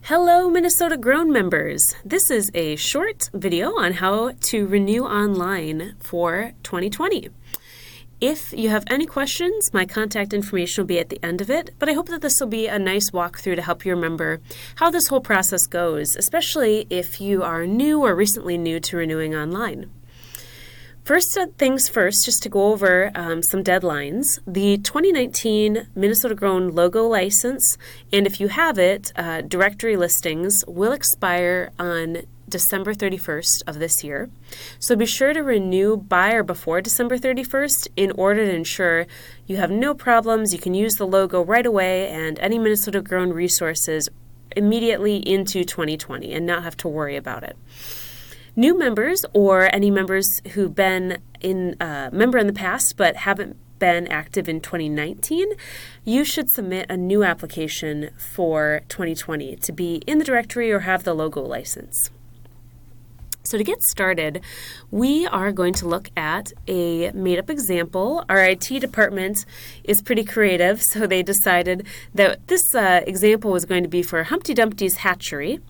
Hello, Minnesota Grown members. This is a short video on how to renew online for 2020. If you have any questions, my contact information will be at the end of it, but I hope that this will be a nice walkthrough to help you remember how this whole process goes, especially if you are new or recently new to renewing online. First things first, just to go over some deadlines. The 2019 Minnesota Grown logo license, and if you have it, directory listings will expire on December 31st of this year. So be sure to renew by or before December 31st in order to ensure you have no problems, you can use the logo right away and any Minnesota Grown resources immediately into 2020 and not have to worry about it. New members or any members who've been member in the past but haven't been active in 2019, you should submit a new application for 2020 to be in the directory or have the logo license. So to get started, we are going to look at a made-up example. Our IT department is pretty creative, so they decided that this example was going to be for Humpty Dumpty's Hatchery.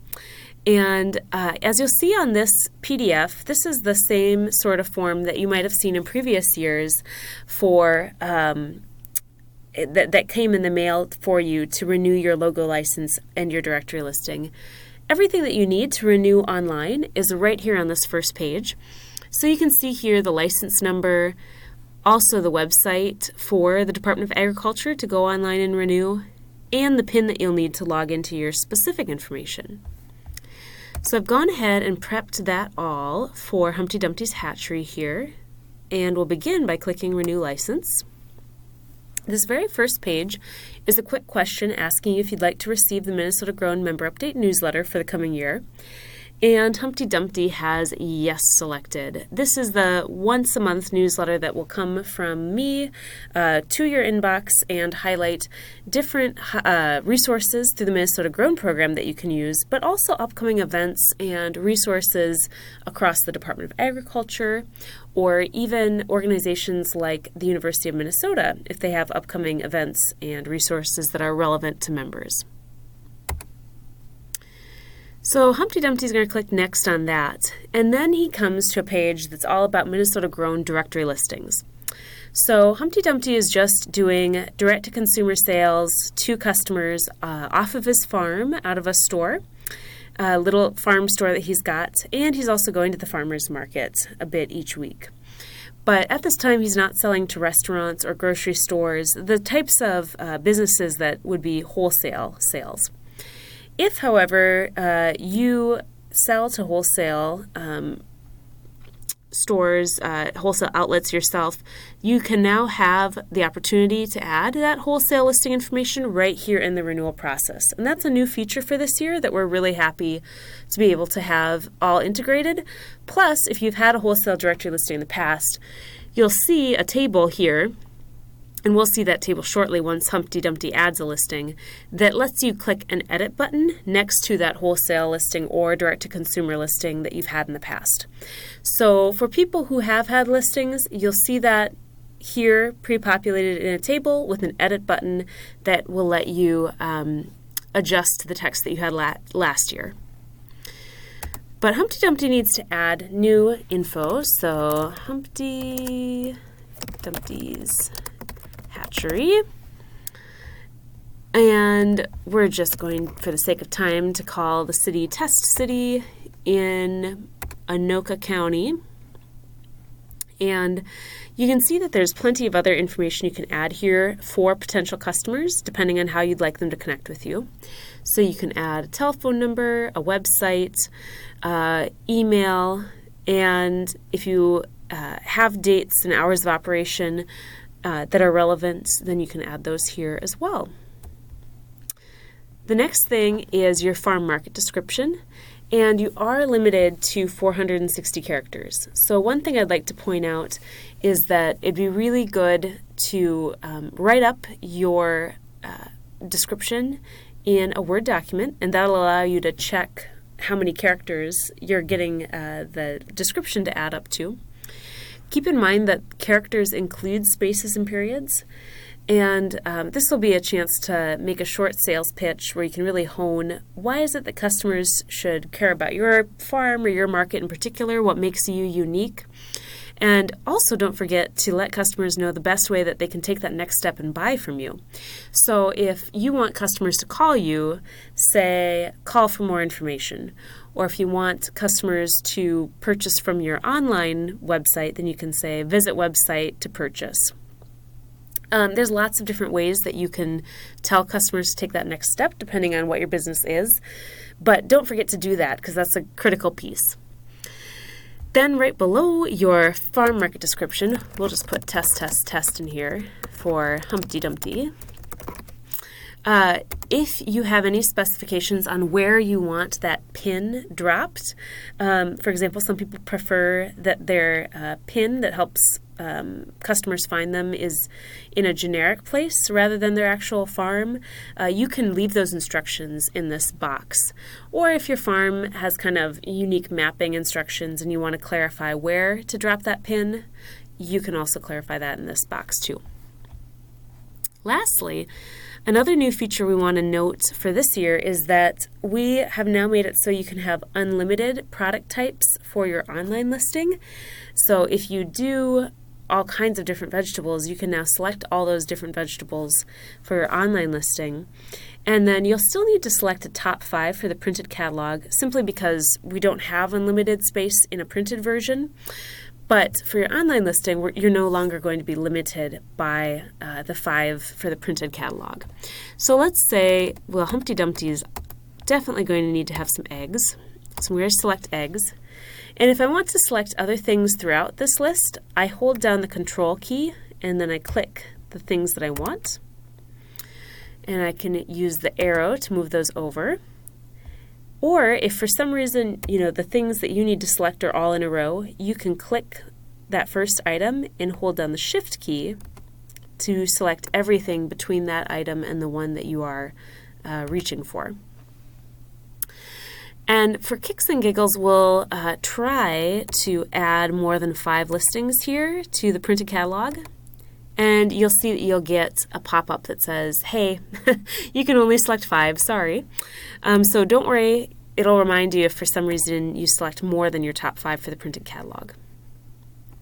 And as you'll see on this PDF, this is the same sort of form that you might have seen in previous years for that came in the mail for you to renew your logo license and your directory listing. Everything that you need to renew online is right here on this first page. So you can see here the license number, also the website for the Department of Agriculture to go online and renew, and the PIN that you'll need to log into your specific information. So I've gone ahead and prepped that all for Humpty Dumpty's Hatchery here, and we'll begin by clicking Renew License. This very first page is a quick question asking you if you'd like to receive the Minnesota Grown Member Update newsletter for the coming year. And Humpty Dumpty has yes selected. This is the once a month newsletter that will come from me to your inbox and highlight different resources through the Minnesota Grown program that you can use, but also upcoming events and resources across the Department of Agriculture, or even organizations like the University of Minnesota if they have upcoming events and resources that are relevant to members. So Humpty Dumpty's going to click Next on that, and then he comes to a page that's all about Minnesota Grown directory listings. So Humpty Dumpty is just doing direct-to-consumer sales to customers off of his farm, out of a store, a little farm store that he's got, and he's also going to the farmer's market a bit each week. But at this time, he's not selling to restaurants or grocery stores, the types of businesses that would be wholesale sales. If, however, you sell to wholesale stores, wholesale outlets yourself, you can now have the opportunity to add that wholesale listing information right here in the renewal process. And that's a new feature for this year that we're really happy to be able to have all integrated. Plus, if you've had a wholesale directory listing in the past, you'll see a table here, and we'll see that table shortly once Humpty Dumpty adds a listing, that lets you click an edit button next to that wholesale listing or direct-to-consumer listing that you've had in the past. So for people who have had listings, you'll see that here pre-populated in a table with an edit button that will let you adjust the text that you had last year. But Humpty Dumpty needs to add new info, so Humpty Dumpty's Hatchery, and we're just going, for the sake of time, to call the city Test City in Anoka County. And you can see that there's plenty of other information you can add here for potential customers, depending on how you'd like them to connect with you. So you can add a telephone number, a website, email, and if you have dates and hours of operation that are relevant, then you can add those here as well. The next thing is your farm market description, and you are limited to 460 characters. So one thing I'd like to point out is that it'd be really good to write up your description in a Word document, and that'll allow you to check how many characters you're getting the description to add up to. Keep in mind that characters include spaces and periods, And this will be a chance to make a short sales pitch where you can really hone why is it that customers should care about your farm or your market in particular, what makes you unique. And also don't forget to let customers know the best way that they can take that next step and buy from you. So if you want customers to call you, say, call for more information. Or if you want customers to purchase from your online website, then you can say, visit website to purchase. There's lots of different ways that you can tell customers to take that next step depending on what your business is. But don't forget to do that because that's a critical piece. Then right below your farm market description, we'll just put test in here for Humpty Dumpty. If you have any specifications on where you want that pin dropped, for example, some people prefer that their pin that helps customers find them is in a generic place rather than their actual farm, you can leave those instructions in this box. Or if your farm has kind of unique mapping instructions and you want to clarify where to drop that pin, you can also clarify that in this box too. Lastly, another new feature we want to note for this year is that we have now made it so you can have unlimited product types for your online listing. So if you do all kinds of different vegetables, you can now select all those different vegetables for your online listing. And then you'll still need to select a top 5 for the printed catalog simply because we don't have unlimited space in a printed version. But for your online listing, you're no longer going to be limited by the 5 for the printed catalog. So let's say, well, Humpty Dumpty is definitely going to need to have some eggs. So we're going to select eggs. And if I want to select other things throughout this list, I hold down the Control key and then I click the things that I want. And I can use the arrow to move those over. Or if for some reason, the things that you need to select are all in a row, you can click that first item and hold down the Shift key to select everything between that item and the one that you are reaching for. And for kicks and giggles, we'll try to add more than 5 listings here to the printed catalog. And you'll see that you'll get a pop-up that says, hey, you can only select 5, sorry. So don't worry, it'll remind you if for some reason you select more than your top 5 for the printed catalog.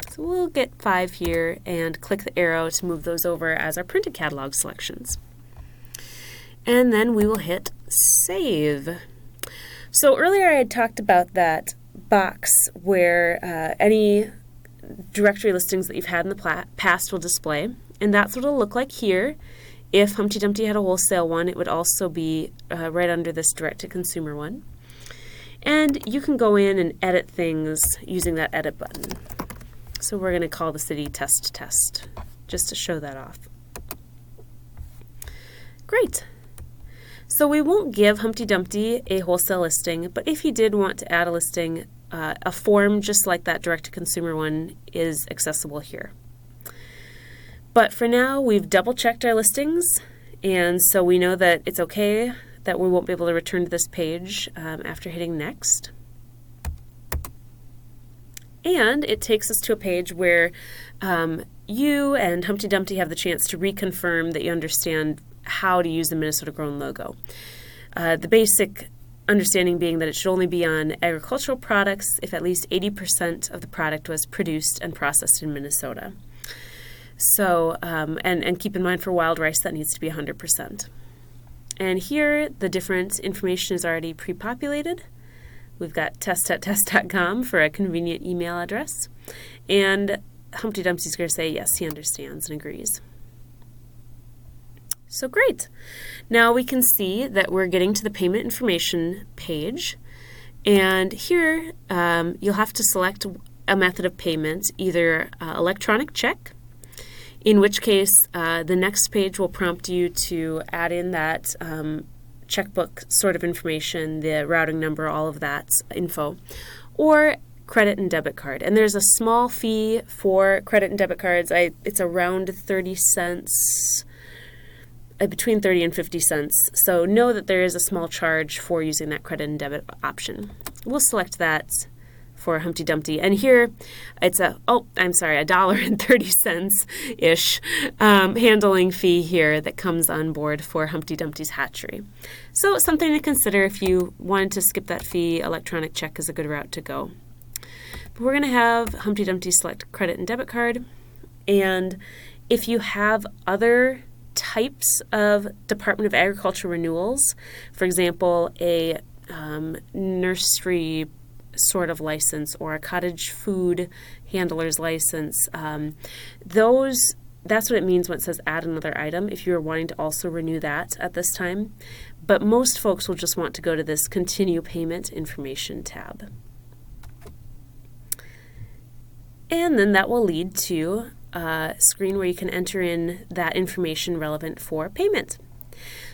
So we'll get 5 here and click the arrow to move those over as our printed catalog selections. And then we will hit save. So earlier I had talked about that box where any directory listings that you've had in the past will display, and that's what it'll look like here. If Humpty Dumpty had a wholesale one, it would also be right under this direct-to-consumer one. And you can go in and edit things using that edit button. So we're going to call the city Test just to show that off. Great. So we won't give Humpty Dumpty a wholesale listing, but if you did want to add a listing, a form just like that direct-to-consumer one is accessible here. But for now, we've double-checked our listings, and so we know that it's okay that we won't be able to return to this page after hitting Next. And it takes us to a page where you and Humpty Dumpty have the chance to reconfirm that you understand how to use the Minnesota Grown logo. The basic understanding being that it should only be on agricultural products if at least 80% of the product was produced and processed in Minnesota. So, and keep in mind for wild rice that needs to be 100%. And here the different information is already pre-populated. We've got test@test.com for a convenient email address. And Humpty Dumpty's going to say yes, he understands and agrees. So great. Now we can see that we're getting to the payment information page. And here you'll have to select a method of payment, either electronic check, in which case the next page will prompt you to add in that checkbook sort of information, the routing number, all of that info, or credit and debit card. And there's a small fee for credit and debit cards. It's around 30 cents, between 30 and 50 cents. So know that there is a small charge for using that credit and debit option. We'll select that for Humpty Dumpty. And here it's $1.30-ish handling fee here that comes on board for Humpty Dumpty's hatchery. So something to consider if you wanted to skip that fee. Electronic check is a good route to go. But we're going to have Humpty Dumpty select credit and debit card. And if you have other types of Department of Agriculture renewals, for example, a nursery sort of license or a cottage food handler's license, that's what it means when it says add another item, if you're wanting to also renew that at this time. But most folks will just want to go to this Continue Payment Information tab. And then that will lead to a screen where you can enter in that information relevant for payment.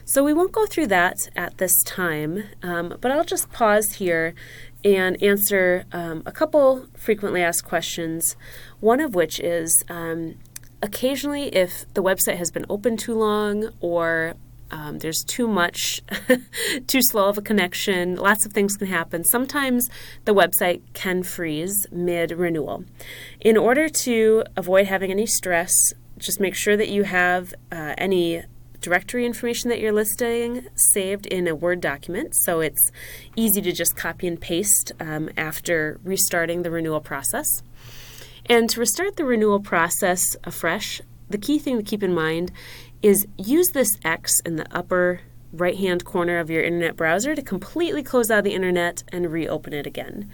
So we won't go through that at this time, but I'll just pause here and answer a couple frequently asked questions, one of which is occasionally if the website has been open too long or there's too slow of a connection, lots of things can happen. Sometimes the website can freeze mid-renewal. In order to avoid having any stress, just make sure that you have any directory information that you're listing saved in a Word document, so it's easy to just copy and paste after restarting the renewal process. And to restart the renewal process afresh, the key thing to keep in mind is use this X in the upper right-hand corner of your internet browser to completely close out the internet and reopen it again.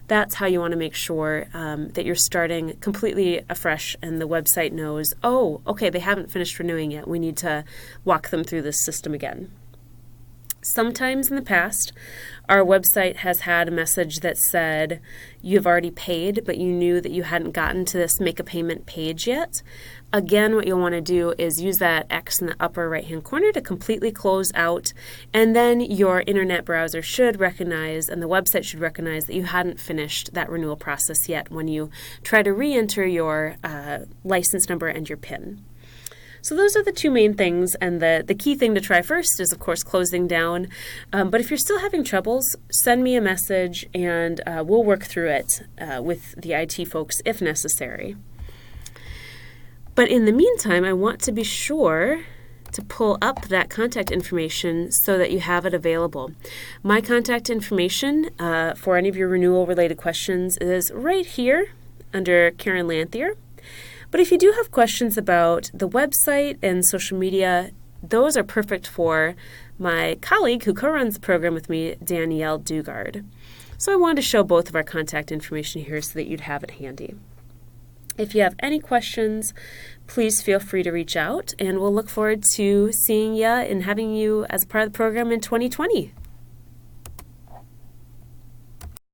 That's how you want to make sure that you're starting completely afresh and the website knows, oh, okay, they haven't finished renewing yet. We need to walk them through this system again. Sometimes in the past, our website has had a message that said you've already paid, but you knew that you hadn't gotten to this make a payment page yet. Again, what you'll want to do is use that X in the upper right-hand corner to completely close out, and then your internet browser should recognize, and the website should recognize, that you hadn't finished that renewal process yet when you try to re-enter your license number and your PIN. So those are the two main things, and the key thing to try first is, of course, closing down. But if you're still having troubles, send me a message, and we'll work through it with the IT folks if necessary. But in the meantime, I want to be sure to pull up that contact information so that you have it available. My contact information for any of your renewal-related questions is right here under Karen Lanthier. But if you do have questions about the website and social media, those are perfect for my colleague who co-runs the program with me, Danielle Dugard. So I wanted to show both of our contact information here so that you'd have it handy. If you have any questions, please feel free to reach out, and we'll look forward to seeing you and having you as part of the program in 2020.